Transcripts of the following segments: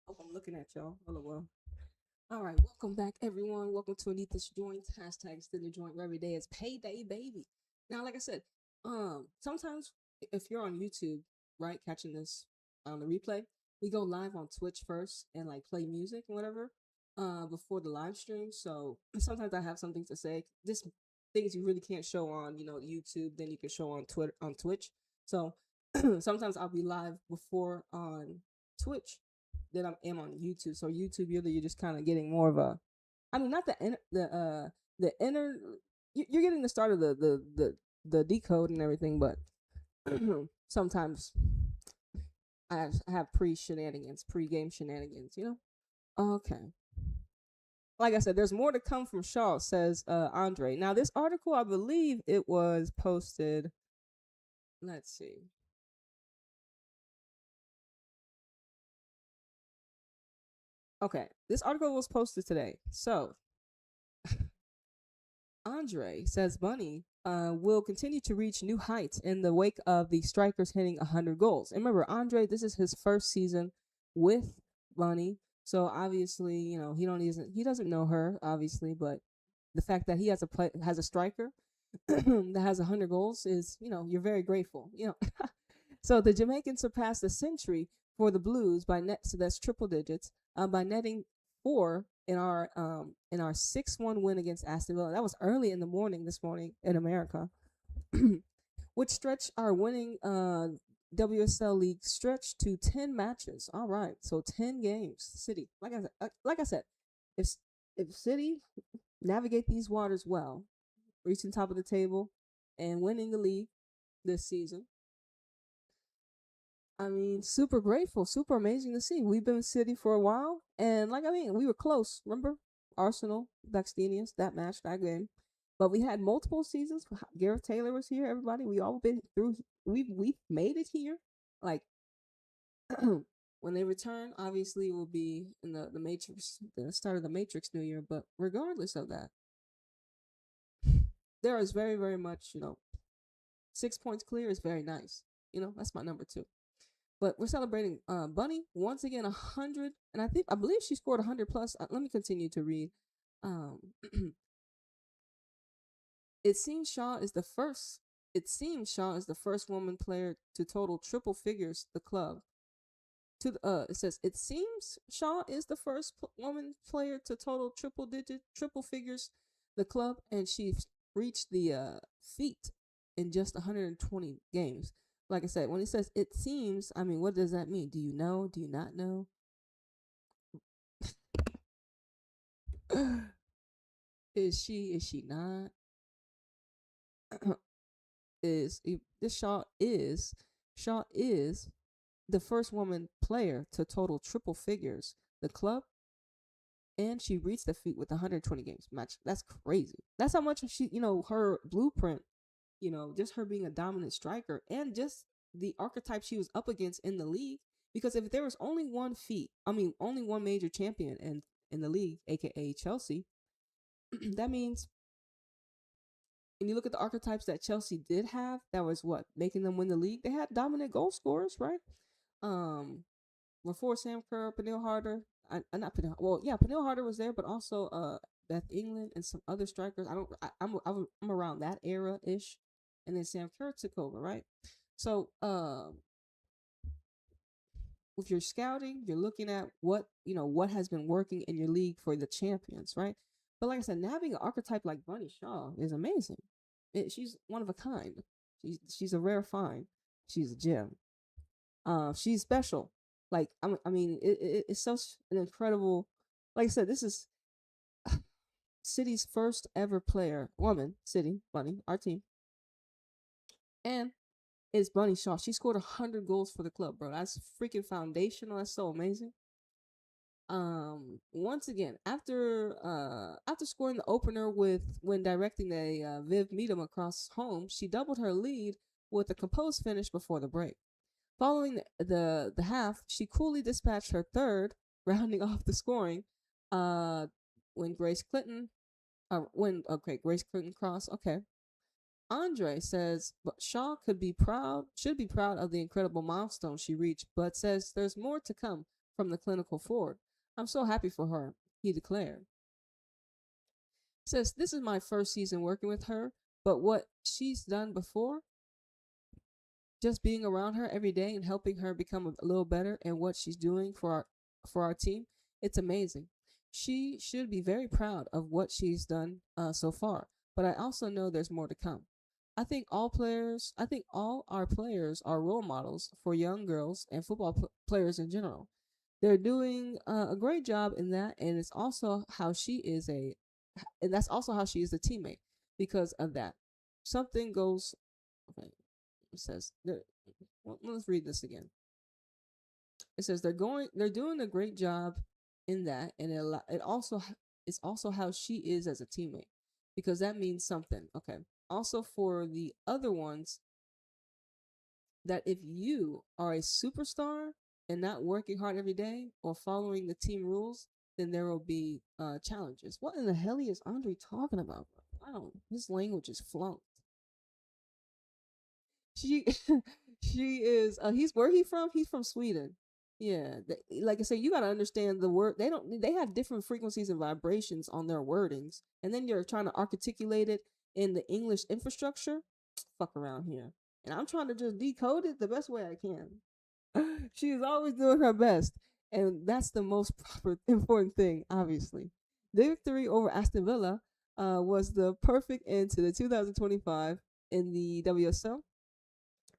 Oh, I'm looking at y'all. Hello, well. All right, welcome back, everyone. Welcome to Anita's Joint. Hashtag still the joint where every day is payday, baby. Now, like I said, sometimes if you're on YouTube, right, catching this on the replay, we go live on Twitch first and like play music and whatever, before the live stream. So sometimes I have something to say. This things you really can't show on, YouTube, then you can show on Twitter on Twitch. So sometimes I'll be live before on Twitch than I am on YouTube. So YouTube, you're just kind of getting more of a, I mean, not the inner. You're getting the start of the decode and everything, but sometimes I have pre shenanigans, pre game shenanigans. Okay. Like I said, there's more to come from Shaw, says Andre. Now, this article, I believe it was posted. Let's see. Okay, this article was posted today. So Andre says Bunny will continue to reach new heights in the wake of the strikers hitting 100 goals. And remember, Andre, this is his first season with Bunny, so obviously, he doesn't know her, obviously, but the fact that he has a striker that has 100 goals is, you're very grateful. So the Jamaican surpassed the century for the Blues by net, so that's triple digits, by netting four in our 6-1 win against Aston Villa. That was early in the morning this morning in America, which stretched our winning WSL League stretch to 10 matches. All right, so 10 games. City, like I said, if if City navigate these waters well, reaching top of the table and winning the league this season, I mean, super grateful, super amazing to see. We've been in City for a while, and we were close. Remember Arsenal, Bucks, that match, that game. But we had multiple seasons. Gareth Taylor was here. Everybody, we all been through. We made it here. Like when they return, obviously it will be in the Matrix, the start of the Matrix New Year. But regardless of that, there is very very much 6 points clear is very nice. That's my number two. But we're celebrating Bunny once again 100, and I believe she scored 100 plus. Let me continue to read. Um, it seems Shaw is the first. It seems Shaw is the first woman player to total triple figures the club. It says it seems Shaw is the first woman player to total triple figures the club, and she reached the feat in just 120 games. Like I said, when it says it seems, I mean, what does that mean? Do you know? Do you not know? Is she? Is she not? is this Shaw is the first woman player to total triple figures the club, and she reached the feat with 120 games match. That's crazy. That's how much her blueprint. Just her being a dominant striker and just the archetype she was up against in the league. Because if there was only one feat, I mean, only one major champion in the league, aka Chelsea, that means, and you look at the archetypes that Chelsea did have, that was what making them win the league. They had dominant goal scorers, right? Um, Before Sam Kerr, Pernille Harder, not Pernille. Well, yeah, Pernille Harder was there, but also Beth England and some other strikers. I don't. I'm around that era ish, and then Sam Kerr took over, right? So with your scouting, you're looking at what has been working in your league for the champions, right? But like I said, having an archetype like Bunny Shaw is amazing. She's one of a kind. She's a rare find. She's a gem. She's special. Like it's such an incredible. Like I said, this is City's first ever player, woman. City Bunny, our team, and it's Bunny Shaw. She scored 100 goals for the club, bro. That's freaking foundational. That's so amazing. Once again, after scoring the opener with when directing a Viv Meadham across home, she doubled her lead with a composed finish before the break. Following the half, she coolly dispatched her third, rounding off the scoring. Uh, when Grace Clinton, Grace Clinton cross. Okay, Andre says, but Shaw should be proud of the incredible milestone she reached, but says there's more to come from the clinical forward. I'm so happy for her, he declared. Says, this is my first season working with her, but what she's done before, just being around her every day and helping her become a little better and what she's doing for our team, it's amazing. She should be very proud of what she's done so far, but I also know there's more to come. I think all our players are role models for young girls and players in general. They're doing a great job in that, and it's also how she is a, and that's also how she is a teammate because of that. Something goes. Okay, it says well, let's read this again. It says they're doing a great job in that, and it also it's also how she is as a teammate because that means something. Okay. Also for the other ones, that if you are a superstar and not working hard every day or following the team rules, then there will be challenges. What in the hell is Andre talking about? I don't. His language is flunked. She she is. He's where he from? He's from Sweden. Yeah, like I said, you got to understand the word. They don't. They have different frequencies and vibrations on their wordings, and then you're trying to articulate it in the English infrastructure. Fuck around here, and I'm trying to just decode it the best way I can. She is always doing her best, and that's the most proper important thing. Obviously, the victory over Aston Villa was the perfect end to the 2025 in the WSL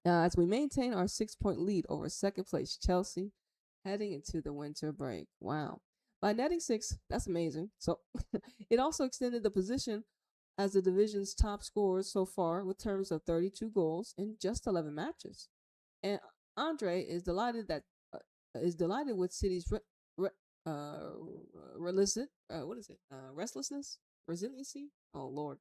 as we maintain our 6 point lead over second place Chelsea heading into the winter break. Wow. By netting six, that's amazing. So it also extended the position as the division's top scorers so far with terms of 32 goals in just 11 matches. And Andre is delighted with City's uh, what is it? Restlessness, resiliency. Oh Lord,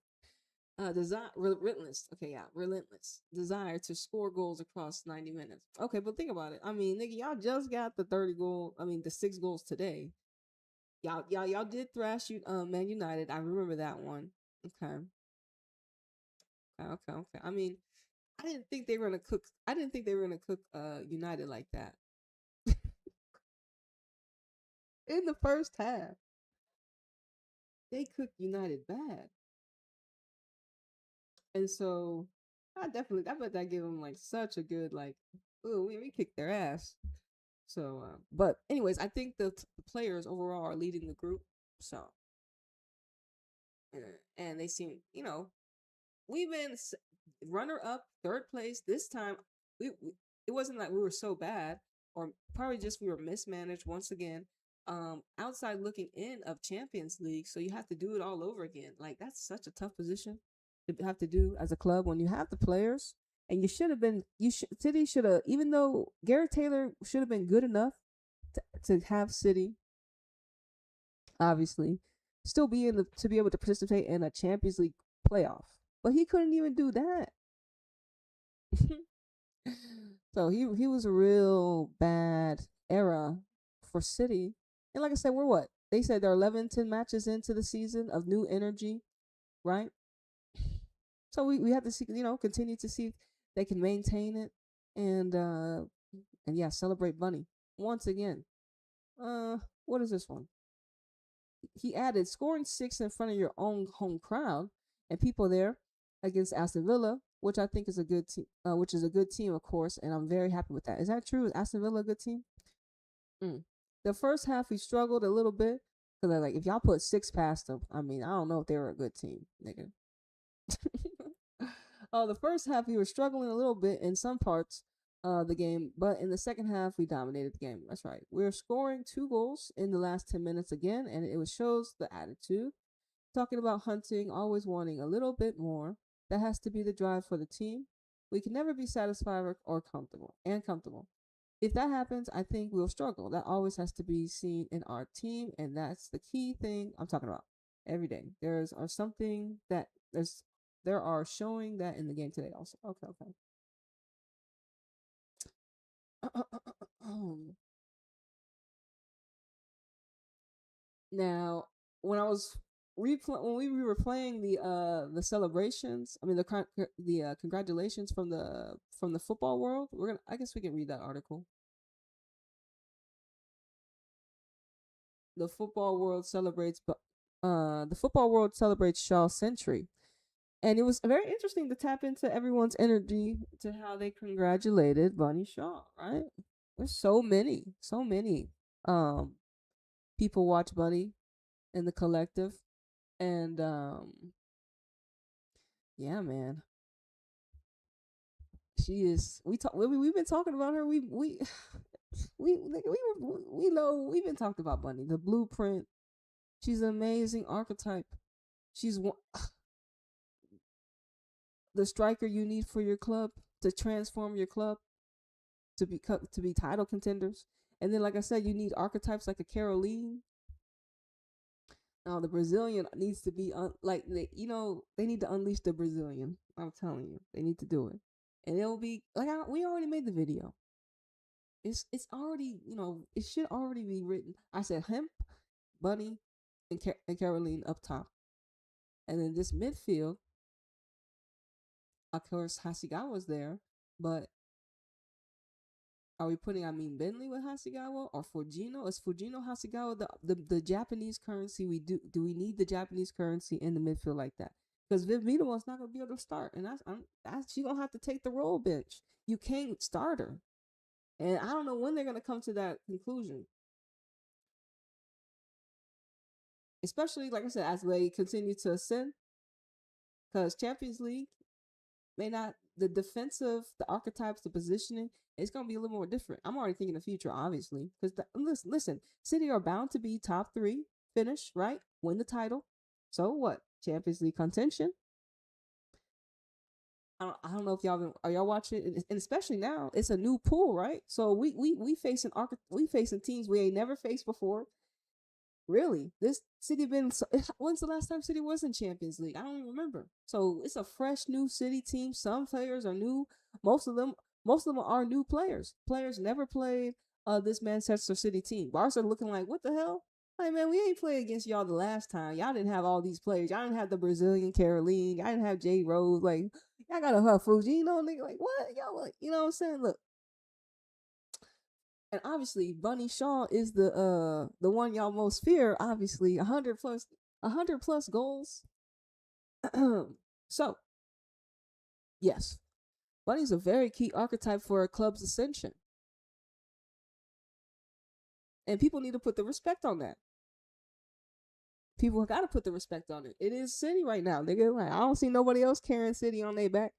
relentless. Okay, yeah, relentless desire to score goals across 90 minutes. Okay, but think about it. I mean, nigga, y'all just got the 30 goal. I mean, the 6 goals today. Y'all did thrash you, Man United. I remember that one. Okay, okay. I mean, I didn't think they were gonna cook. I didn't think they were gonna cook United like that in the first half. They cooked United bad, and so I bet that gave them like such a good like. Oh, we kicked their ass. So, but anyways, I think the players overall are leading the group. So, and they seem, we've been runner up, third place this time. It wasn't like we were so bad, or probably just we were mismanaged once again. Outside looking in of Champions League, so you have to do it all over again. Like that's such a tough position to have to do as a club when you have the players. And you should have been. City should have, even though Garrett Taylor should have been good enough to have City obviously, still be in the to be able to participate in a Champions League playoff. But he couldn't even do that. So he was a real bad era for City. And like I said, we're what? They said they're 11, 10 matches into the season of new energy, right? So we have to see, continue to see if they can maintain it and yeah, celebrate Bunny once again. What is this one? He added scoring six in front of your own home crowd and people there against Aston Villa, which I think is a good team, which is a good team, of course, and I'm very happy with that. Is that true? Is Aston Villa a good team? Mm. The first half we struggled a little bit because like if y'all put six past them, I mean I don't know if they were a good team, nigga. The first half we were struggling a little bit in some parts of the game, but in the second half we dominated the game. That's right. We were scoring 2 goals in the last 10 minutes again, and it shows the attitude. Talking about hunting, always wanting a little bit more. That has to be the drive for the team. We can never be satisfied or comfortable. If that happens, I think we'll struggle. That always has to be seen in our team, and that's the key thing I'm talking about every day. There's are something that there are showing that in the game today also. Okay. Now, when I was when we were playing the celebrations. I mean the congratulations from the football world. We're gonna. I guess we can read that article. The football world celebrates, the football world celebrates Shaw's century, and it was very interesting to tap into everyone's energy to how they congratulated Bunny Shaw. Right? There's so many um people watch Bunny in the collective, and yeah, man, she is. We've been talking about her. We know we've been talking about Bunny, the blueprint. She's an amazing archetype. She's the striker you need for your club to transform your club to be title contenders. And then, like I said, you need archetypes like a Caroline. Now, the Brazilian needs to be they need to unleash the Brazilian. I'm telling you, they need to do it, and it'll be like we already made the video. It's already it should already be written. I said hemp, Bunny, and Caroline up top, and then this midfield. Of course, Hasegawa's there, but are we putting Bentley with Hasegawa or Fujino? Is Fujino Hasegawa the Japanese currency? Do we need the Japanese currency in the midfield like that? Because Viv Miedema's not gonna be able to start, and she's gonna have to take the roll bench. You can't start her, and I don't know when they're gonna come to that conclusion. Especially like I said, as they continue to ascend, because Champions League may not the archetypes, the positioning, it's gonna be a little more different. I'm already thinking the future, obviously, because listen, City are bound to be top three, finish right, win the title. So what? Champions League contention. I don't know if are y'all watching it, and especially now it's a new pool, right? So we facing teams we ain't never faced before. Really, this City been. When's the last time City was in Champions League? I don't even remember. So it's a fresh new City team. Some players are new. Most of them, most of them are new players. Players never played this Manchester City team. Barca looking like what the hell? Like man, we ain't played against y'all the last time. Y'all didn't have all these players. Y'all didn't have the Brazilian Caroline. Y'all didn't have Jay Rose. Like y'all got a Huff Fuji. Nigga, like what? Y'all like, you know what I'm saying? Look, and obviously Bunny Shaw is the one y'all most fear. Obviously, 100 plus goals. So yes, Bunny's a very key archetype for a club's ascension, and people need to put the respect on that. People got to put the respect on it. It is City right now, nigga. Like I don't see nobody else carrying City on their back.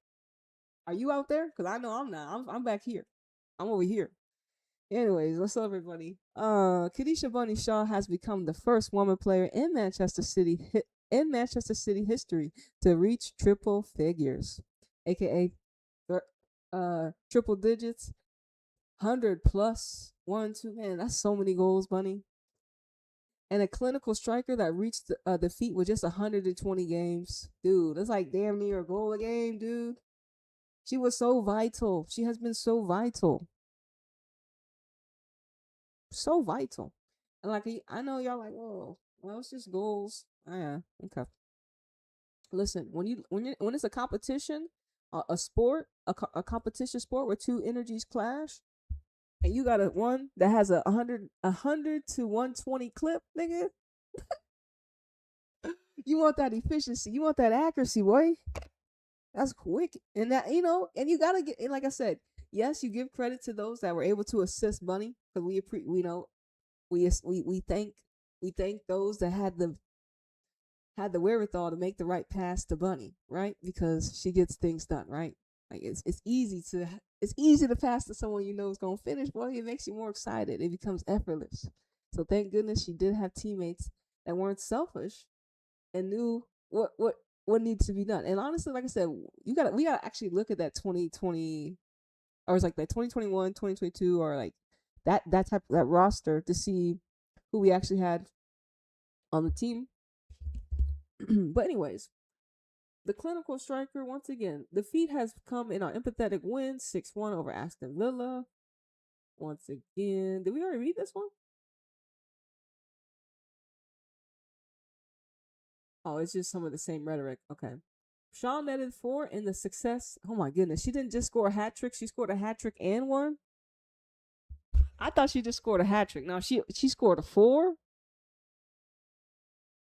Are you out there? Cause I know I'm not. I'm back here. I'm over here. Anyways, what's up, everybody? Khadija Bunny Shaw has become the first woman player in Manchester City history to reach triple figures, aka triple digits, 100 plus 1, 2. Man, that's so many goals, Bunny. And a clinical striker that reached the feat with just 120 games, dude. That's like damn near a goal a game, dude. She was so vital. She has been so vital. So vital. And like I know y'all like, oh, well, it's just goals. Oh, yeah, okay. Listen, when it's a competition, a sport, a competition sport where two energies clash, and you got a one that has a hundred to 120 clip, nigga. You want that efficiency, you want that accuracy, boy. That's quick, and and you gotta get. And like I said, yes, you give credit to those that were able to assist Bunny because we know we thank those that had the wherewithal to make the right pass to Bunny, right? Because she gets things done, right? Like it's easy to pass to someone you know is gonna finish. Boy, it makes you more excited. It becomes effortless. So thank goodness she did have teammates that weren't selfish and knew what needs to be done. And honestly, like I said, we gotta actually look at that 2020, or it's like that 2021, 2022, or like that roster to see who we actually had on the team. But anyways, the clinical striker, once again, the feat has come in our empathetic win 6-1 over Aston Villa. Once again, did we already read this one? Oh, it's just some of the same rhetoric. Okay. Shaw netted four in the success. Oh my goodness. She didn't just score a hat trick, she scored a hat trick and one. I thought she just scored a hat trick. No, she scored a four.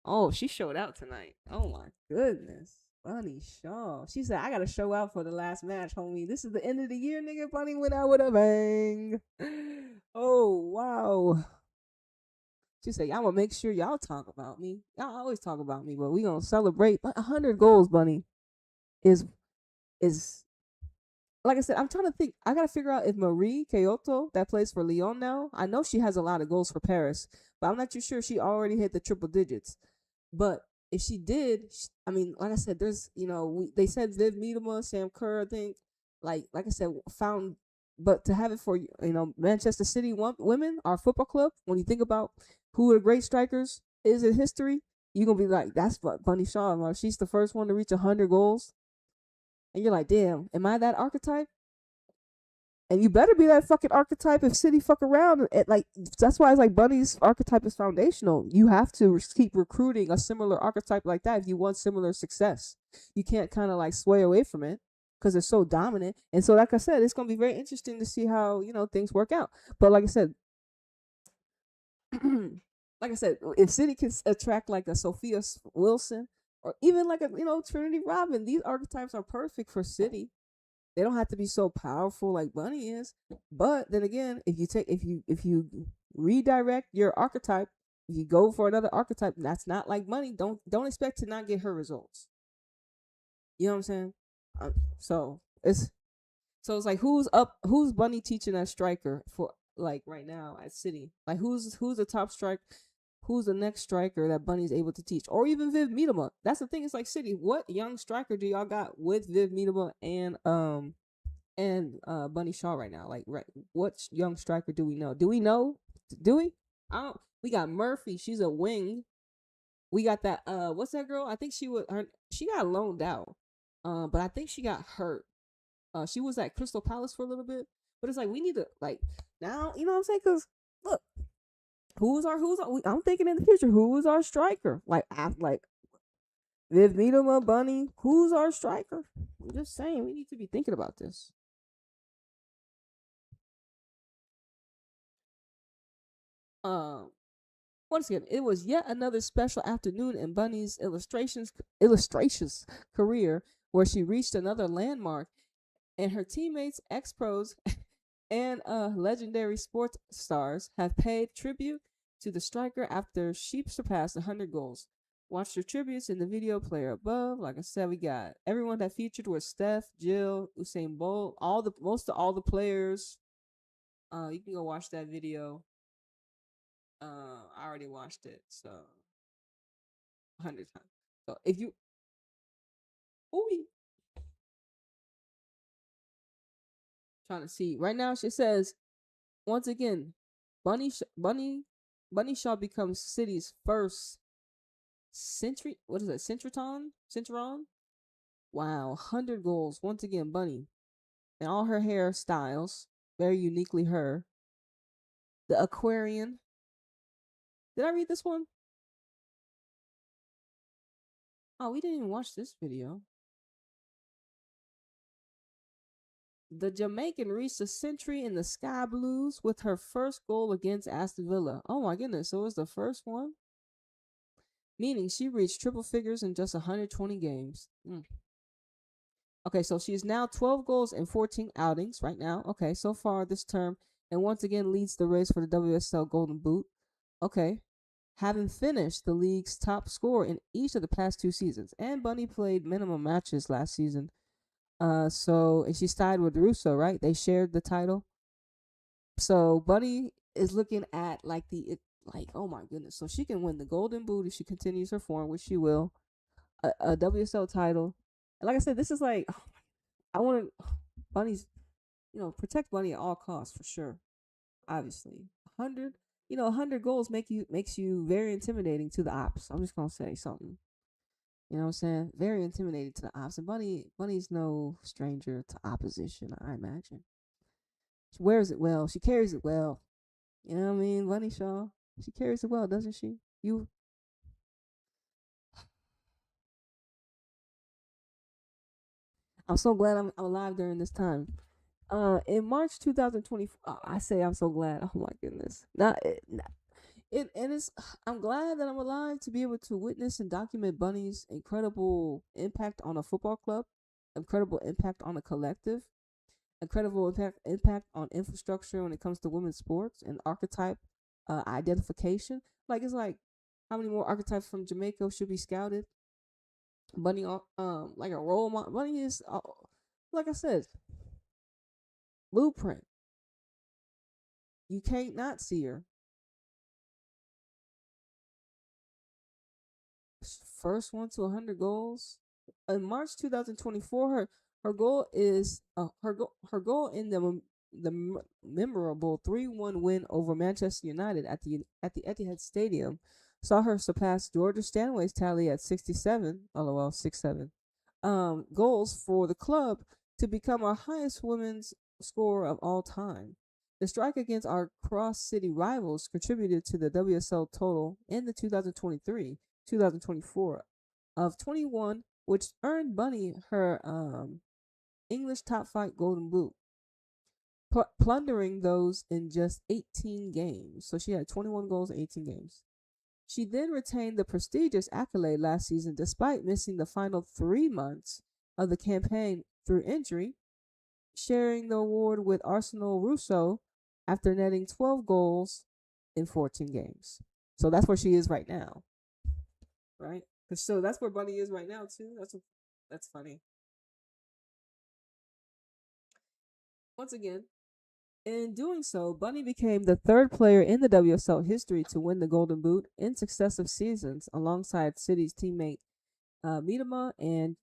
Oh, she showed out tonight. Oh my goodness. Bunny Shaw. She said, I gotta show out for the last match, homie. This is the end of the year, nigga. Bunny went out with a bang. Oh wow. She said, y'all gonna make sure y'all talk about me. Y'all always talk about me, but we gonna celebrate. But 100 goals, Bunny, is is like I said, I'm trying to think. I gotta figure out if Marie Kyoto, that plays for Lyon now. I know she has a lot of goals for Paris, but I'm not too sure she already hit the triple digits. But if she did, I mean, like I said, there's they said Viv Miedema, Sam Kerr, I think, like I said, found. But to have it for Manchester City women, our football club, when you think about who the great strikers is in history, you're gonna be like, that's what Bunny Shaw. Like, she's the first one to reach 100 goals, and you're like, damn, am I that archetype? And you better be that fucking archetype if City fuck around. Like, that's why it's like Bunny's archetype is foundational. You have to keep recruiting a similar archetype like that if you want similar success. You can't kind of like sway away from it because it's so dominant. And so, like I said, it's gonna be very interesting to see how things work out. But like I said, if City can attract like a Sophia Wilson or even like a Trinity Robin, these archetypes are perfect for City. They don't have to be so powerful like Bunny is. But then again, if you redirect your archetype, if you go for another archetype that's not like Bunny, don't expect to not get her results. You know what I'm saying? So it's like who's Bunny teaching as striker for like right now at City? Like who's the top strike? Who's the next striker that Bunny's able to teach? Or even Viv Miedema. That's the thing. It's like City. What young striker do y'all got with Viv Miedema and Bunny Shaw right now? Like, right, what young striker do we know? Do we know? Do we? I don't. We got Murphy. She's a wing. We got that. What's that girl? I think she got loaned out. But I think she got hurt. She was at Crystal Palace for a little bit. But it's like we need to like now. You know what I'm saying? Because look, I'm thinking in the future. Who is our striker? Like Viv Miedema, Bunny. Who's our striker? I'm just saying we need to be thinking about this. Um, Once again, it was yet another special afternoon in Bunny's illustrations career, where she reached another landmark, and her teammates, ex pros, and legendary sports stars have paid tribute to the striker after she surpassed 100 goals. Watch the tributes in the video player above. Like I said, we got everyone that featured was Steph, Jill, Usain Bolt, most of all the players. You can go watch that video. I already watched it, so 100 times. So if you, ooh, trying to see right now, she says once again, Bunny Shaw becomes City's first century. What is it? Centuron. Wow, 100 goals once again, Bunny, and all her hairstyles very uniquely her. The Aquarian. Did I read this one? Oh, we didn't even watch this video. The Jamaican reached a century in the Sky Blues with her first goal against Aston Villa. Oh my goodness, so it was the first one? Meaning she reached triple figures in just 120 games. Okay, so she's now 12 goals in 14 outings right now. Okay, so far this term, and once again leads the race for the WSL Golden Boot. Okay, having finished the league's top scorer in each of the past 2 seasons. And Bunny played minimum matches last season. And she's tied with Russo, right? They shared the title. So Bunny is looking at oh my goodness. So she can win the Golden Boot if she continues her form, which she will. A WSL title. And like I said, this is like I want to Bunny's protect Bunny at all costs for sure. Obviously, 100 100 goals makes you very intimidating to the ops. I'm just gonna say something. You know what I'm saying? Very intimidating to the ops. And Bunny's no stranger to opposition, I imagine. She wears it well. She carries it well. You know what I mean? Bunny Shaw. She carries it well, doesn't she? You I'm so glad I'm alive during this time. In March 2024, I say I'm so glad. Oh my goodness. And it's I'm glad that I'm alive to be able to witness and document Bunny's incredible impact on a football club, incredible impact on a collective, incredible impact on infrastructure when it comes to women's sports and archetype identification. Like it's like how many more archetypes from Jamaica should be scouted? Bunny, like a role model. Bunny is, like I said, blueprint. You can't not see her. First one to 100 goals in March 2024. Her goal is her goal in the memorable 3-1 win over Manchester United at the Etihad Stadium saw her surpass Georgia Stanway's tally at 67. LOL 67 goals for the club to become our highest women's scorer of all time. The strike against our cross city rivals contributed to the WSL total in the 2023-2024 of 21, which earned Bunny her English top flight Golden Boot, plundering those in just 18 games. So she had 21 goals in 18 games. She then retained the prestigious accolade last season despite missing the final 3 months of the campaign through injury, sharing the award with Arsenal Russo after netting 12 goals in 14 games. So that's where she is right now, right? So that's where Bunny is right now too. That's funny. Once again, in doing so, Bunny became the third player in the WSL history to win the Golden Boot in successive seasons, alongside City's teammate Miedema and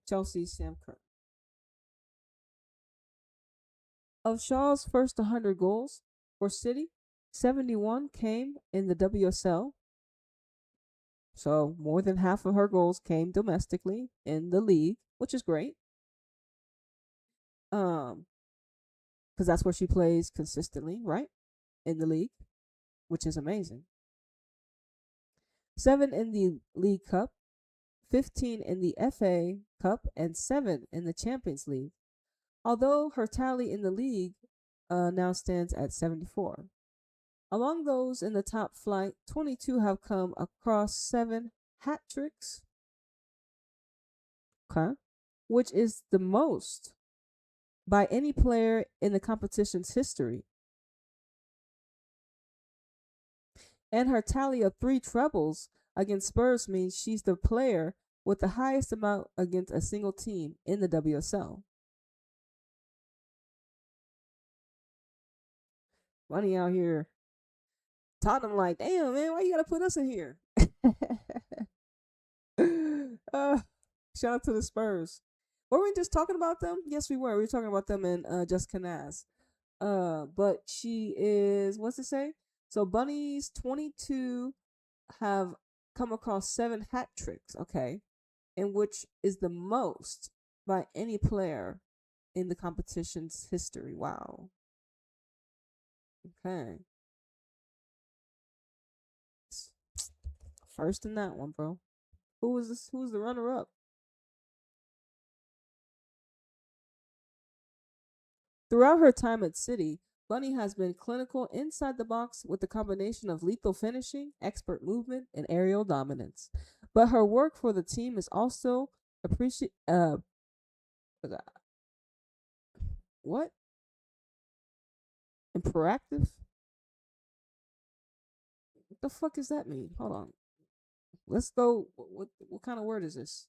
Chelsea's Sam Kerr. Of Shaw's first 100 goals for City, 71 came in the WSL. So more than half of her goals came domestically in the league, which is great. Because that's where she plays consistently, right? In the league, which is amazing. 7 in the League Cup, 15 in the FA Cup, and 7 in the Champions League. Although her tally in the league now stands at 74. Among those in the top flight, 22 have come across 7 hat tricks, okay, which is the most by any player in the competition's history. And her tally of 3 trebles against Spurs means she's the player with the highest amount against a single team in the WSL. Money out here. Tottenham like, damn man, why you gotta put us in here? uh, Shout out to the Spurs. Were we just talking about them? Yes, we were. We were talking about them in Just Canaz. But she is, what's it say? So Bunnies 22 have come across 7 hat tricks, okay, and which is the most by any player in the competition's history. Wow. Okay. First in that one, bro. Who was this? Who's the runner up? Throughout her time at City, Bunny has been clinical inside the box with a combination of lethal finishing, expert movement, and aerial dominance. But her work for the team is also appreciate. What? And proactive? What the fuck does that mean? Hold on. Let's go. What kind of word is this?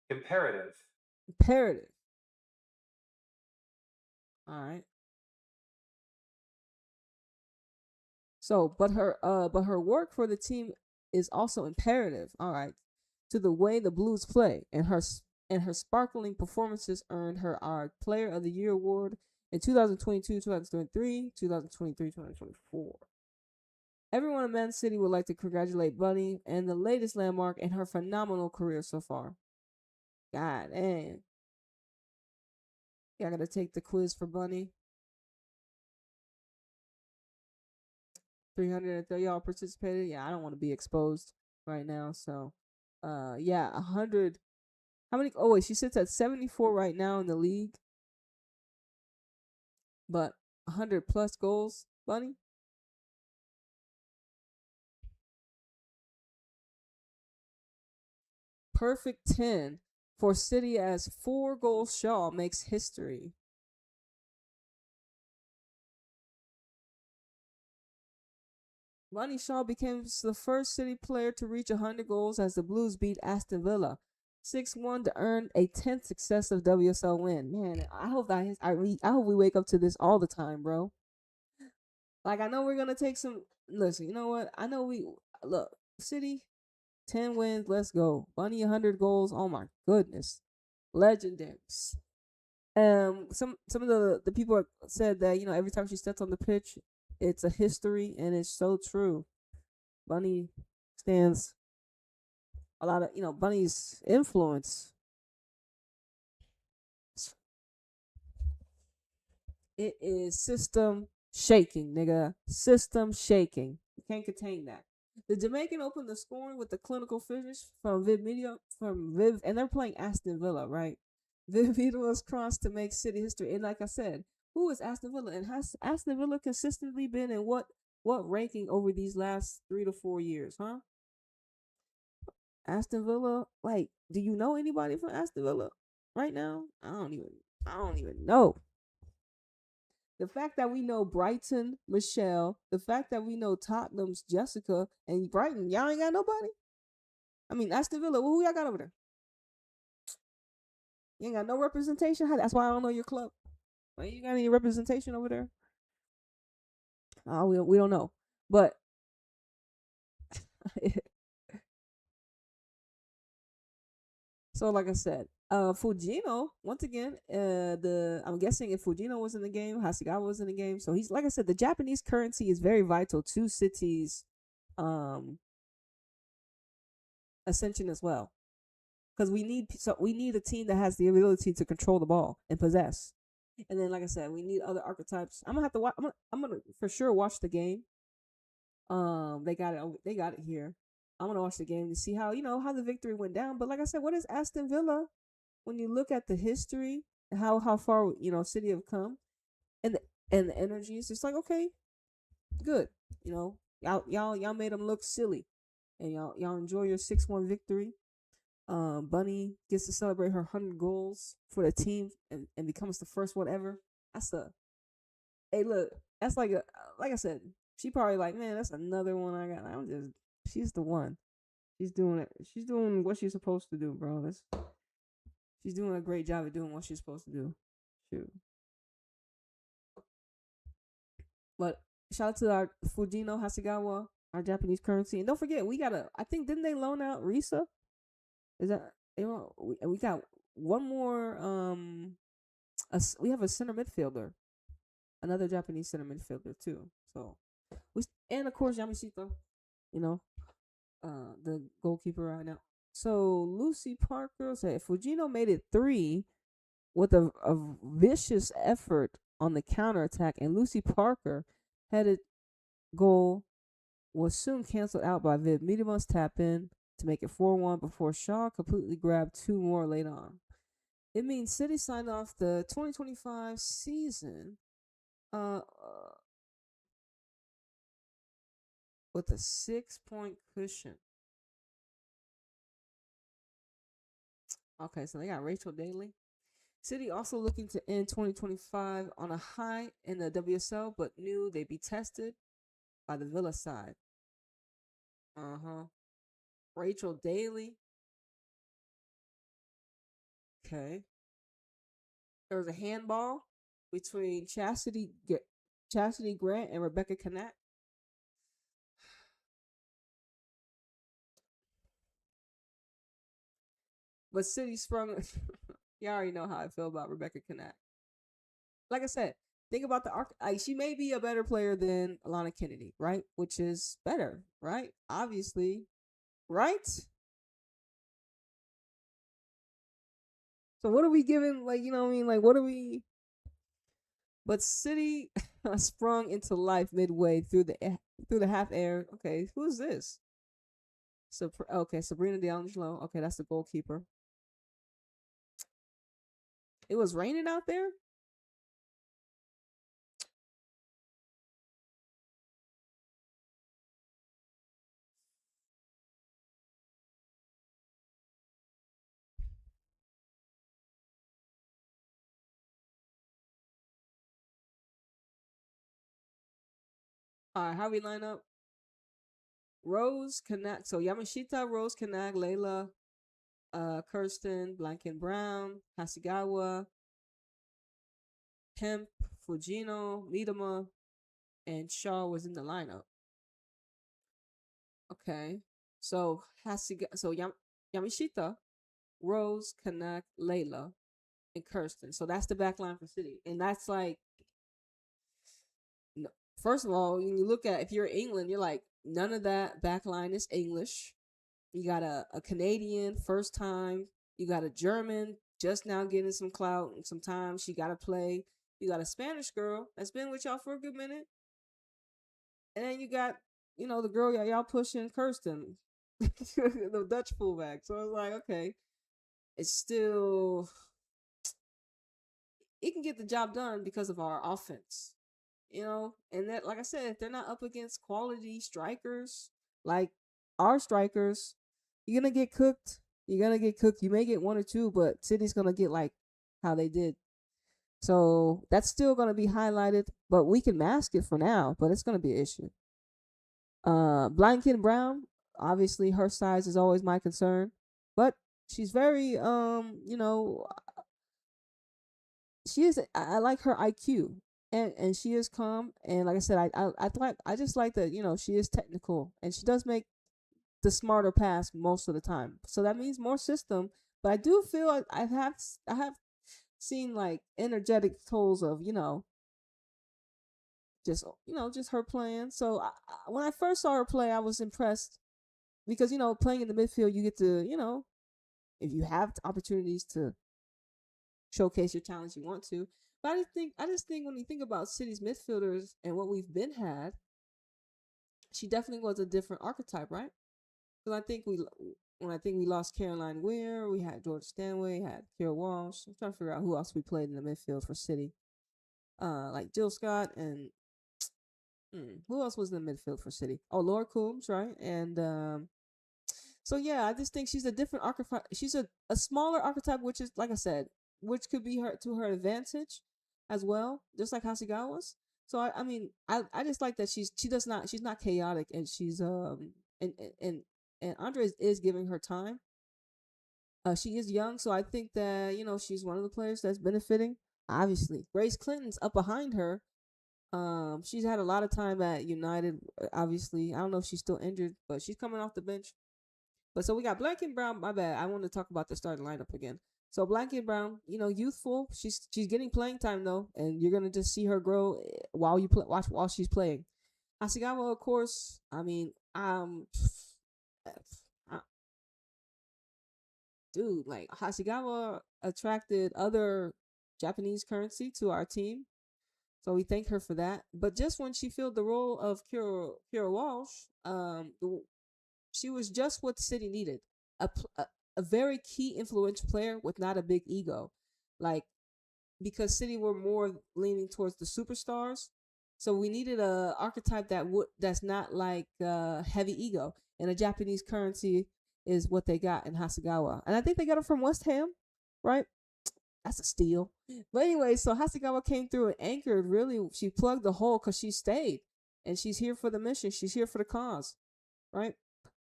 Imperative. Imperative. All right. So, but her work for the team is also imperative. All right, to the way the Blues play, and her sparkling performances earned her our Player of the Year award in 2022, 2023, 2023, 2024. Everyone in Man City would like to congratulate Bunny and the latest landmark in her phenomenal career so far. God damn. Yeah, I gotta take the quiz for Bunny. 330 y'all participated. Yeah, I don't want to be exposed right now, so Yeah, 100. How many? Oh wait, she sits at 74 right now in the league, but 100 plus goals, Bunny. Perfect 10 for City as 4 goals. Shaw makes history. Ronnie Shaw becomes the first City player to reach 100 goals as the Blues beat Aston Villa 6-1 to earn a 10th successive WSL win. Man, I hope that I hope we wake up to this all the time, bro. Like I know we're gonna take some. Listen, you know what? I know we look City 10 wins. Let's go. Bunny 100 goals. Oh my goodness, legendaries. Some of the people said that every time she steps on the pitch, it's a history, and it's so true. Bunny stands a lot of Bunny's influence. It is system shaking, nigga. System shaking. You can't contain that. The Jamaican opened the scoring with the clinical finish from Viv Media from Viv, and they're playing Aston Villa, right? Viv Media's cross to make City history. And like I said, who is Aston Villa? And has Aston Villa consistently been in what ranking over these last 3 to 4 years, huh? Aston Villa, like, do you know anybody from Aston Villa right now? I don't even know. The fact that we know Brighton, Michelle, the fact that we know Tottenham's Jessica, and Brighton, y'all ain't got nobody. I mean, Aston Villa, who y'all got over there? You ain't got no representation. That's why I don't know your club. Like, you got any representation over there? We don't know. But so, like I said, Fujino once again. I'm guessing if Fujino was in the game, Hasegawa was in the game. So he's like I said, the Japanese currency is very vital to City's um ascension as well. Because we need a team that has the ability to control the ball and possess. And then, like I said, we need other archetypes. I'm gonna have to watch. I'm gonna for sure watch the game. They got it. They got it here. I'm gonna watch the game to see how the victory went down. But like I said, what is Aston Villa when you look at the history and how far City have come and the energy? It's just like okay, good. Y'all made them look silly, and y'all enjoy your 6-1 victory. Bunny gets to celebrate her 100 goals for the team and becomes the first one ever. That's a hey look. That's like I said. She probably like man. That's another one I got. She's the one. She's doing it. She's doing what she's supposed to do, bro. She's doing a great job at doing what she's supposed to do. Shoot. But shout out to our Fujino Hasegawa, our Japanese currency, and don't forget we got a. I think didn't they loan out Risa? Is that we got one more we have a center midfielder, another Japanese center midfielder too. So and of course Yamashita, you know, the goalkeeper right now. So Lucy Parker said Fujino made it 3 with a vicious effort on the counterattack, and Lucy Parker headed goal was soon canceled out by Viv Miedema's tap in to make it 4-1 before Shaw completely grabbed 2 more late on. It means City signed off the 2025 season uh, uh with a 6-point cushion. Okay, so they got Rachel Daly. City also looking to end 2025 on a high in the WSL, but knew they'd be tested by the Villa side. Uh-huh. Rachel Daly. Okay. There was a handball between Chastity Grant and Rebecca Canak. But City sprung. You already know how I feel about Rebecca Canak. Like I said, think about the arc. Like she may be a better player than Alana Kennedy, right? Which is better, right? Obviously, right? So what are we giving? Like what I mean? Like what are we? But City sprung into life midway through the half air. Okay, who's this? Okay, Sabrina D'Angelo. Okay, that's the goalkeeper. It was raining out there. All right, how we line up? Rose Connect. So Yamashita, Rose Connect, Layla, Kirsten, Blanken Brown, Hasegawa, Hemp, Fujino, Midama, and Shaw was in the lineup. Okay. Yamashita, Rose, Connect, Layla, and Kirsten. So that's the back line for City. And that's like, no, first of all, when you look at, if you're England, you're like, none of that back line is English. You got a Canadian first time. You got a German just now getting some clout and some time. She got to play. You got a Spanish girl that's been with y'all for a good minute. And then you got, the girl y'all pushing, Kirsten, the Dutch fullback. So it's like, okay, it's still, it can get the job done because of our offense, and that, like I said, if they're not up against quality strikers like our strikers, you're gonna get cooked. You're gonna get cooked. You may get one or two, but City's gonna get like how they did. So that's still gonna be highlighted, but we can mask it for now. But it's gonna be an issue. Blanket Brown, obviously her size is always my concern, but she's very she is. I like her IQ, and she is calm. And like I said, I just like that. She is technical, and she does make the smarter pass most of the time. So that means more system. But I do feel I have seen like energetic tolls of just her playing. So when I first saw her play, I was impressed because playing in the midfield, you get to if you have opportunities to showcase your talents, you want to. But I just think when you think about City's midfielders and what we've been had, she definitely was a different archetype, right? Because I think we lost Caroline Weir, we had George Stanway, had Kira Walsh. I'm trying to figure out who else we played in the midfield for City. Like Jill Scott and who else was in the midfield for City? Oh, Laura Coombs, right? And so yeah, I just think she's a different archetype. She's a smaller archetype, which is like I said, which could be her to her advantage as well, just like Hasegawa's. So I just like that she's not chaotic, and she's and and and, and Andre is giving her time. She is young, so I think that she's one of the players that's benefiting. Obviously, Grace Clinton's up behind her. She's had a lot of time at United. Obviously, I don't know if she's still injured, but she's coming off the bench. But so we got Blank and Brown. My bad. I want to talk about the starting lineup again. So Blank and Brown, youthful. She's getting playing time though, and you're gonna just see her grow while you watch while she's playing. Hasegawa, of course. I mean, uh, dude, like Hasegawa attracted other Japanese currency to our team, so we thank her for that. But just when she filled the role of Kira Walsh, she was just what the city needed. A, a very key influential player with not a big ego. Like, because City were more leaning towards the superstars. So we needed a archetype that's not like heavy ego. And a Japanese currency is what they got in Hasegawa. And I think they got it from West Ham, right? That's a steal. But anyway, so Hasegawa came through and anchored. Really, she plugged the hole because she stayed, and she's here for the mission. She's here for the cause, right?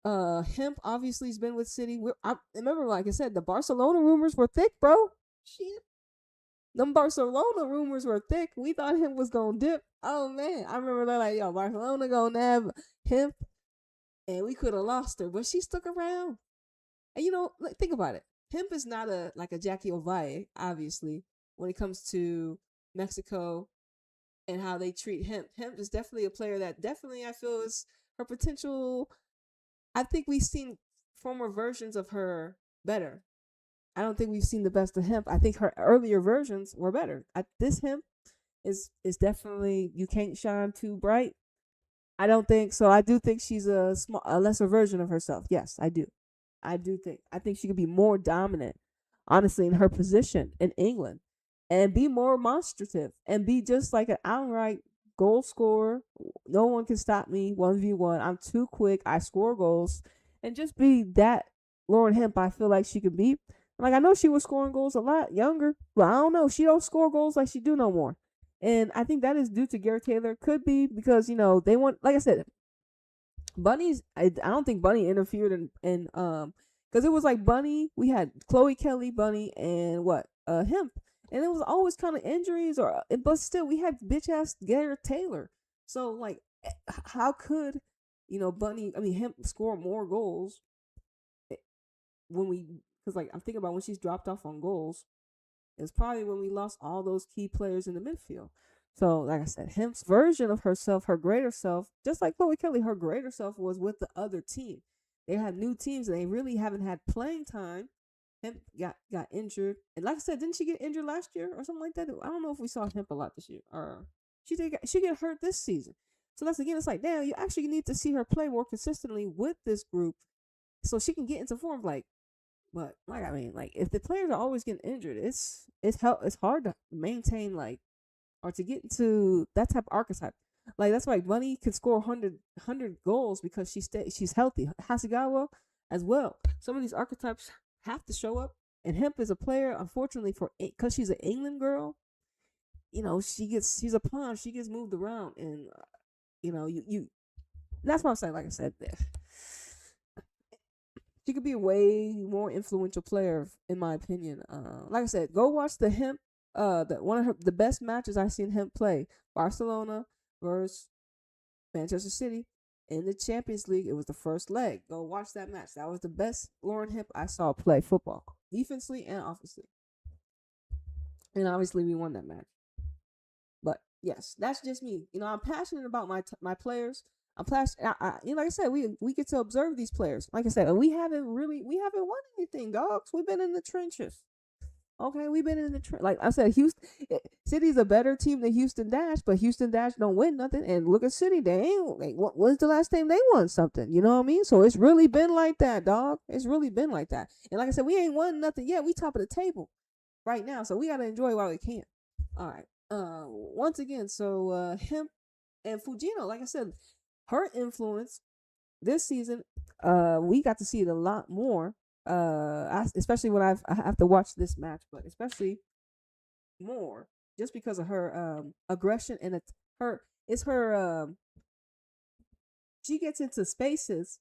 Hemp obviously has been with City. I remember, like I said, the Barcelona rumors were thick, bro. Shit, them Barcelona rumors were thick. We thought him was gonna dip. Oh man, I remember they're like, yo, Barcelona gonna have Hemp, and we could have lost her, but she stuck around. And like, think about it. Hemp is not a Jackie Ovalle, obviously, when it comes to Mexico and how they treat Hemp. Hemp is definitely a player that definitely I feel is her potential. I think we've seen former versions of her better. I don't think we've seen the best of Hemp. I think her earlier versions were better. This Hemp is definitely, you can't shine too bright. I don't think so. I do think she's a lesser version of herself. Yes, I do. I do think. I think she could be more dominant, honestly, in her position in England, and be more demonstrative, and be just like an outright goal scorer. No one can stop me 1v1. I'm too quick. I score goals, and just be that Lauren Hemp. I feel like she could be. Like I know she was scoring goals a lot younger, but I don't know. She don't score goals like she do no more. And I think that is due to Garrett Taylor. Could be because they want, like I said, Bunny's. I don't think Bunny interfered in because it was like Bunny. We had Chloe Kelly, Bunny, and what Hemp, and it was always kind of injuries but still we had bitch ass Garrett Taylor. So like, how could Bunny? I mean Hemp score more goals eh, when we because like I'm thinking about when she's dropped off on goals. It's probably when we lost all those key players in the midfield. So, like I said, Hemp's version of herself, her greater self, just like Chloe Kelly, her greater self was with the other team. They had new teams and they really haven't had playing time. Hemp got injured. And like I said, didn't she get injured last year or something like that? I don't know if we saw Hemp a lot this year. Or she get hurt this season. So that's again, it's like, damn, you actually need to see her play more consistently with this group so she can get into form. But like I mean, like if the players are always getting injured, it's hard to maintain like or to get into that type of archetype. Like that's why Bunny can score 100 goals because she's healthy. Hasegawa as well. Some of these archetypes have to show up. And Hemp is a player, unfortunately, for because she's an England girl. She's a pawn. She gets moved around, and you. That's what I'm saying. Like I said, she could be a way more influential player, in my opinion. Like I said, go watch the Hemp. One of the best matches I've seen him play. Barcelona versus Manchester City in the Champions League. It was the first leg. Go watch that match. That was the best Lauren Hemp I saw play football, defensively and offensively. And obviously, we won that match. But yes, that's just me. I'm passionate about my players. I'm passionate. Like I said, we get to observe these players. Like I said, and we haven't won anything, dogs. We've been in the trenches. Okay, we've been in the like I said, Houston City's a better team than Houston Dash, but Houston Dash don't win nothing. And look at City, they ain't. Like, when's the last time they won something? You know what I mean? So it's really been like that, dog. It's really been like that. And like I said, we ain't won nothing yet. We top of the table right now, so we gotta enjoy while we can. All right. Once again, so him and Fujino, like I said, her influence this season, we got to see it a lot more. Especially when I have to watch this match, but especially more just because of her aggression and her she gets into spaces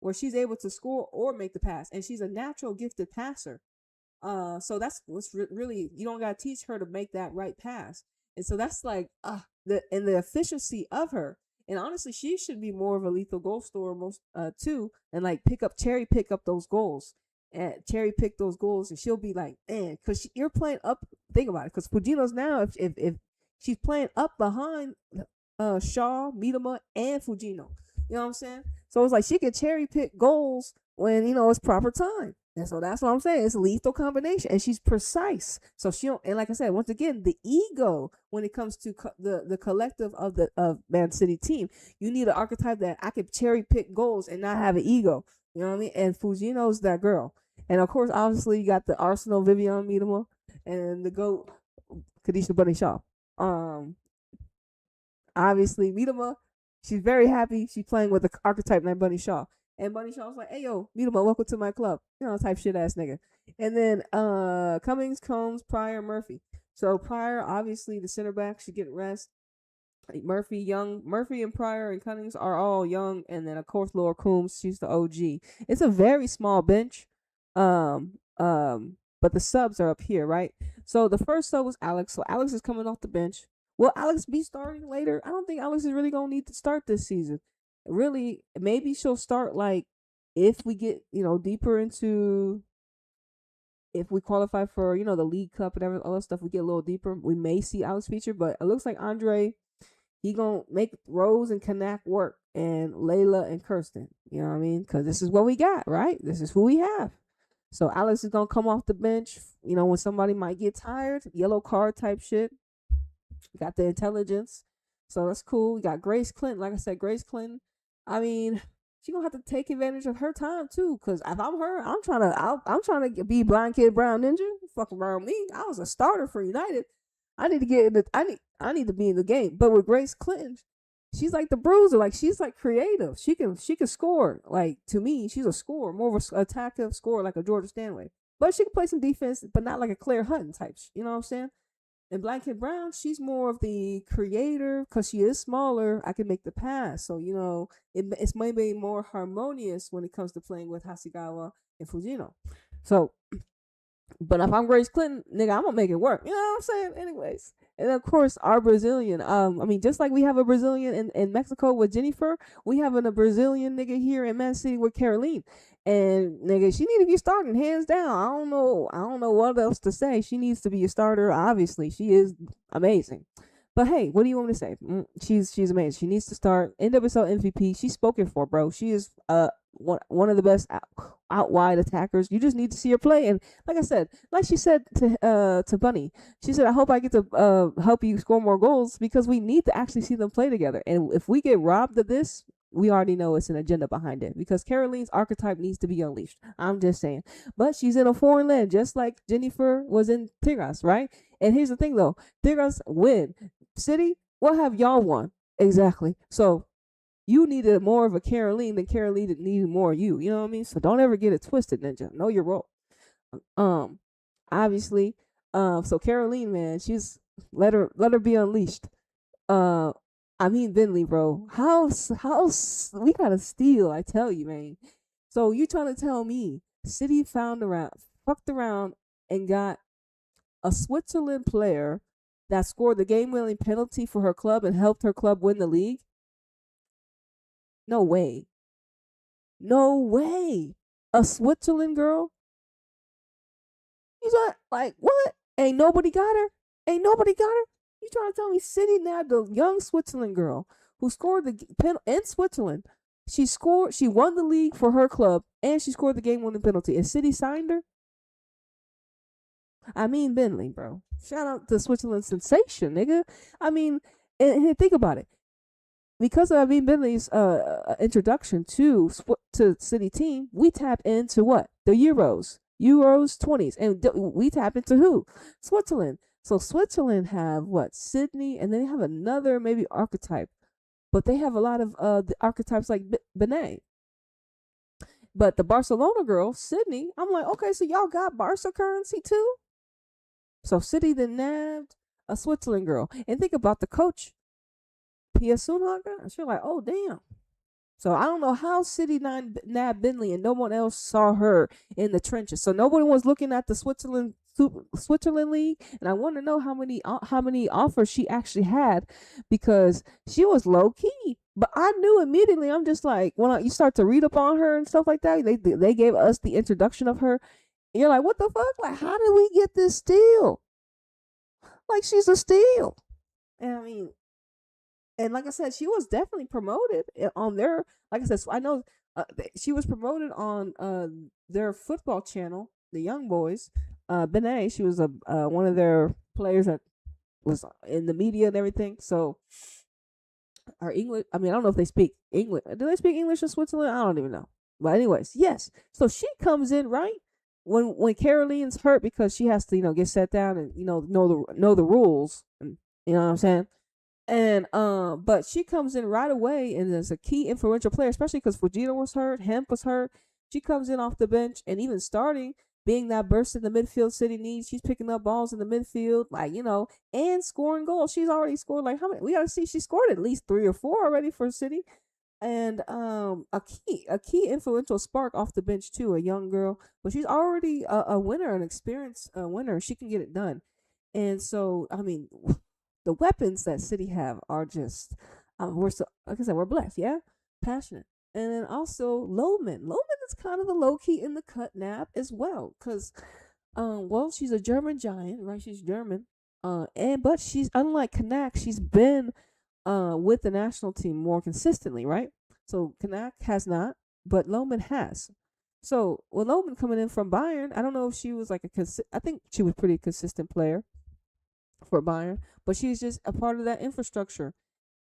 where she's able to score or make the pass, and she's a natural gifted passer. So that's what's really, you don't gotta teach her to make that right pass, and so that's like the efficiency of her. And honestly, she should be more of a lethal goal scorer most too, and like pick up those goals, and cherry pick those goals, and she'll be like, man, because you're playing up. Think about it, because Fujino's now, if she's playing up behind Shaw, Mitama, and Fujino, you know what I'm saying? So it's like she can cherry pick goals when it's proper time. And so that's what I'm saying. It's a lethal combination, and she's precise. So she don't. And like I said, once again, the ego when it comes to the collective of Man City team, you need an archetype that I could cherry pick goals and not have an ego. You know what I mean? And Fujino's that girl. And of course, obviously, you got the Arsenal Vivian Miedema and the GOAT Khadija Bunny Shaw. Obviously, Miedema, she's very happy. She's playing with the archetype named Bunny Shaw. And Bunny Shaw was like, hey, yo, Miedema, welcome to my club. Type shit ass nigga. And then Cummings, Combs, Pryor, Murphy. So Pryor, obviously, the center back should get rest. Murphy and Pryor and Cummings are all young. And then, of course, Laura Coombs, she's the OG. It's a very small bench. But the subs are up here, right? So the first sub was Alex. So Alex is coming off the bench. Will Alex be starting later? I don't think Alex is really gonna need to start this season. Really, maybe she'll start like if we get deeper into, if we qualify for the League Cup and all that stuff. We get a little deeper. We may see Alex feature, but it looks like Andre, he gonna make Rose and Kanak work, and Layla and Kirsten. You know what I mean? Because this is what we got, right? This is who we have. So Alex is gonna come off the bench. When somebody might get tired, yellow card type shit. Got the intelligence. So that's cool. We got Grace Clinton. Like I said, Grace Clinton. I mean, she gonna have to take advantage of her time too. Cause if I'm her, I'm trying to be Blind Kid Brown Ninja. Fuck around me. I was a starter for United. I need to get in the. I need to be in the game. But with Grace Clinton, she's like the bruiser. Like she's like creative. She can score. Like to me, she's a scorer, more of a attacking scorer, like a Georgia Stanway. But she can play some defense, but not like a Claire Hutton type. You know what I'm saying? And Black Kid Brown, she's more of the creator because she is smaller. I can make the pass, so it's maybe more harmonious when it comes to playing with Hasegawa and Fujino. So but if I'm Grace Clinton, nigga, I'm gonna make it work. You know what I'm saying? Anyways. And of course, our Brazilian. I mean, just like we have a Brazilian in Mexico with Jennifer, we have a Brazilian nigga here in Man City with Caroline. And nigga, she need to be starting hands down. I don't know what else to say. She needs to be a starter. Obviously, she is amazing. But hey, what do you want me to say? She's amazing. She needs to start. NWSL MVP. She's spoken for, bro. She is one of the best out wide attackers. You just need to see her play. And like I said, like she said to Bunny, she said, "I hope I get to help you score more goals because we need to actually see them play together. And if we get robbed of this." We already know it's an agenda behind it because Caroline's archetype needs to be unleashed. I'm just saying. But she's in a foreign land, just like Jennifer was in Tigres, right? And here's the thing though, Tigres win. City, what have y'all won? Exactly. So you needed more of a Caroline than Caroline needed more of you. You know what I mean? So don't ever get it twisted, Ninja. Know your role. Um, Obviously, so Caroline, man, she's let her be unleashed. Uh, I mean Bentley, bro. How we gotta steal? I tell you, man. So you trying to tell me City fucked around, and got a Switzerland player that scored the game-winning penalty for her club and helped her club win the league? No way. No way. A Switzerland girl? You like what? Ain't nobody got her? Ain't nobody got her? You trying to tell me City nabbed the young Switzerland girl who scored the pen in Switzerland? She won the league for her club, and she scored the game-winning penalty. And City signed her? I mean Bentley, bro. Shout out to Switzerland sensation, nigga. I mean, and think about it. Because of Irving Bentley's introduction to City team, we tap into what? The Euros 20s, and we tap into who? Switzerland. So Switzerland have what? Sydney, and they have another maybe archetype, but they have a lot of the archetypes like Benet. But the Barcelona girl, Sydney, I'm like, okay, so y'all got Barca currency too? So City then nabbed a Switzerland girl, and think about the coach. Pia Sundhage, and she's like, oh damn. So I don't know how City nabbed Bentley and no one else saw her in the trenches. So nobody was looking at the Switzerland league, and I want to know how many offers she actually had, because she was low key. But I knew immediately. I'm just like, you start to read up on her and stuff like that. They gave us the introduction of her. And you're like, what the fuck? Like, how did we get this steal? Like, she's a steal. And I mean, and like I said, she was definitely promoted on their. Like I said, so I know she was promoted on their football channel, the Young Boys. Benet, she was one of their players that was in the media and everything. So, our English. I mean, I don't know if they speak English. Do they speak English in Switzerland? I don't even know. But anyways, yes. So she comes in right when Caroline's hurt because she has to get set down and know the rules, and you know what I'm saying. And but she comes in right away and is a key influential player, especially because Fujita was hurt, Hemp was hurt. She comes in off the bench and even starting, being that burst in the midfield City needs. She's picking up balls in the midfield, and scoring goals. She's already scored how many? We gotta see. She scored at least 3 or 4 already for City, and a key influential spark off the bench too. A young girl, but she's already a winner, an experienced winner. She can get it done, and so I mean. The weapons that City have are just, we're so, like I said, we're blessed, yeah, passionate, and then also Lohman. Lohman is kind of the low key in the cut nab as well, cause, well, she's a German giant, right? She's German, but she's unlike Kanak. She's been, with the national team more consistently, right? So Kanak has not, but Lohman has. So with Lohman coming in from Bayern, I don't know if she was I think she was a pretty consistent player for Bayern, but she's just a part of that infrastructure.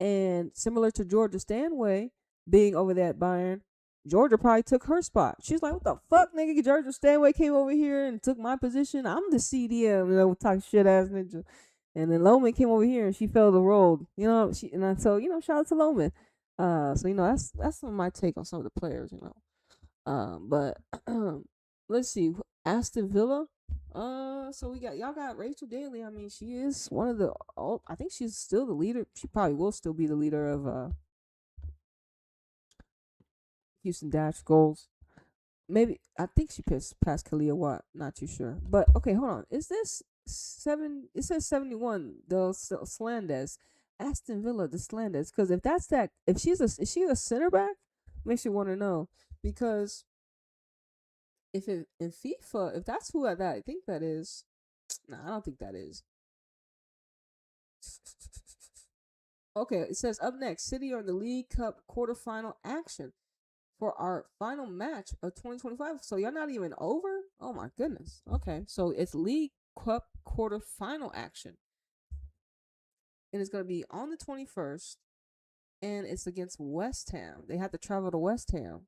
And similar to Georgia Stanway being over there at Bayern, Georgia probably took her spot. She's like, "What the fuck, nigga? Georgia Stanway came over here and took my position. I'm the CDM, talk shit ass ninja." And then Loman came over here and she fell the role. So shout out to Loman. So that's some of my take on some of the players. But let's see, Aston Villa. So we got y'all got Rachel Daly. I mean, she is one of the. I think she's still the leader. She probably will still be the leader of Houston Dash goals. Maybe I think she past Kalia Watt. Not too sure. But okay, hold on. Is this seven? It says 71. The Slandes, Aston Villa, the Slandes. Because if that's that, if is she a center back? Makes you want to know because if in FIFA, if that's who I think that is, nah, I don't think that is. Okay, it says up next, City are in the League Cup quarterfinal action for our final match of 2025. So y'all not even over? Oh my goodness. Okay, so it's League Cup quarterfinal action, and it's gonna be on the 21st, and it's against West Ham. They have to travel to West Ham.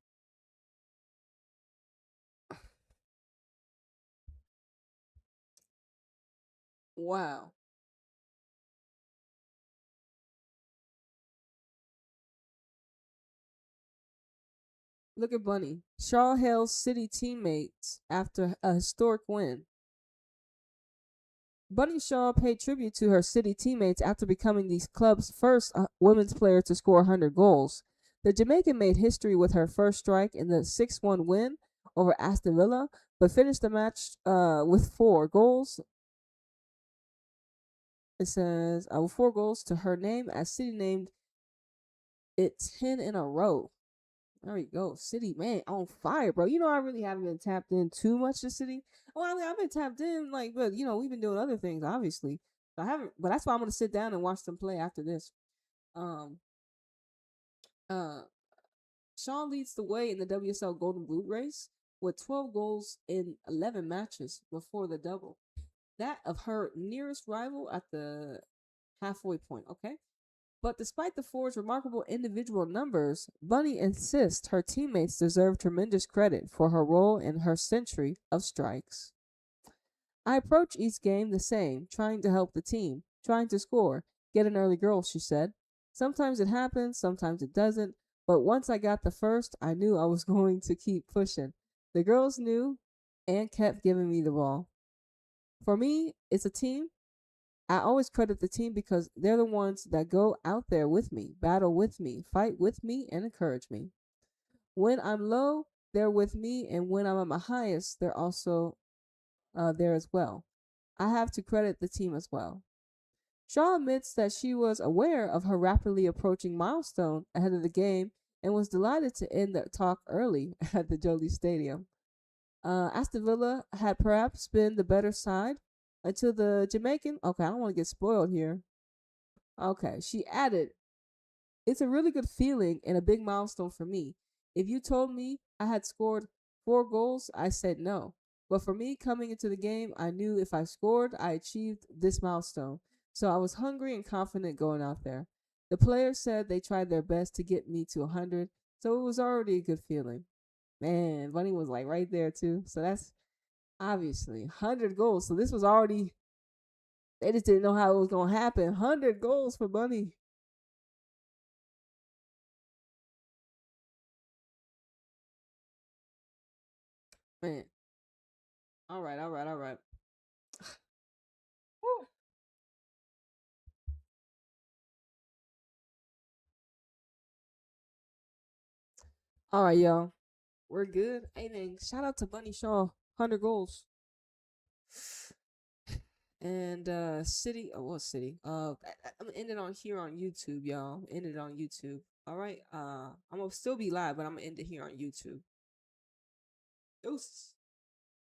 Wow. Look at Bunny. Shaw hails City teammates after a historic win. Bunny Shaw paid tribute to her City teammates after becoming the club's first women's player to score 100 goals. The Jamaican made history with her first strike in the 6-1 win over Aston Villa, but finished the match with 4 goals. It says, with 4 goals to her name, as City named it 10 in a row. There we go. City, man, on fire, bro. I really haven't been tapped in too much to City. Well, I mean, I've been tapped in, like, but, we've been doing other things, obviously. I haven't, but that's why I'm going to sit down and watch them play after this. Um, uh, Sean leads the way in the WSL Golden Boot race with 12 goals in 11 matches before the double. That of her nearest rival at the halfway point, okay? But despite the forward's remarkable individual numbers, Bunny insists her teammates deserve tremendous credit for her role in her century of strikes. I approach each game the same, trying to help the team, trying to score, get an early goal, she said. Sometimes it happens, sometimes it doesn't, but once I got the first, I knew I was going to keep pushing. The girls knew and kept giving me the ball. For me, it's a team. I always credit the team because they're the ones that go out there with me, battle with me, fight with me, and encourage me. When I'm low, they're with me, and when I'm at my highest, they're also there as well. I have to credit the team as well. Shaw admits that she was aware of her rapidly approaching milestone ahead of the game and was delighted to end the talk early at the Jolie Stadium. Aston Villa had perhaps been the better side until the Jamaican. Okay, I don't want to get spoiled here. Okay, she added, "It's a really good feeling and a big milestone for me. If you told me I had scored 4 goals, I said no. But for me, coming into the game, I knew if I scored, I achieved this milestone. So I was hungry and confident going out there. The players said they tried their best to get me to 100, so it was already a good feeling." Man, Bunny was like right there too. So that's obviously 100 goals. So this was already, they just didn't know how it was going to happen. 100 goals for Bunny. Man. All right, all right, all right. Woo. All right, y'all. We're good. Hey, man, shout out to Bunny Shaw. 100 goals. And City, oh, what City? I'm gonna end it on here on YouTube, y'all. End it on YouTube. All right. I'm gonna still be live, but I'm gonna end it here on YouTube. Deuces.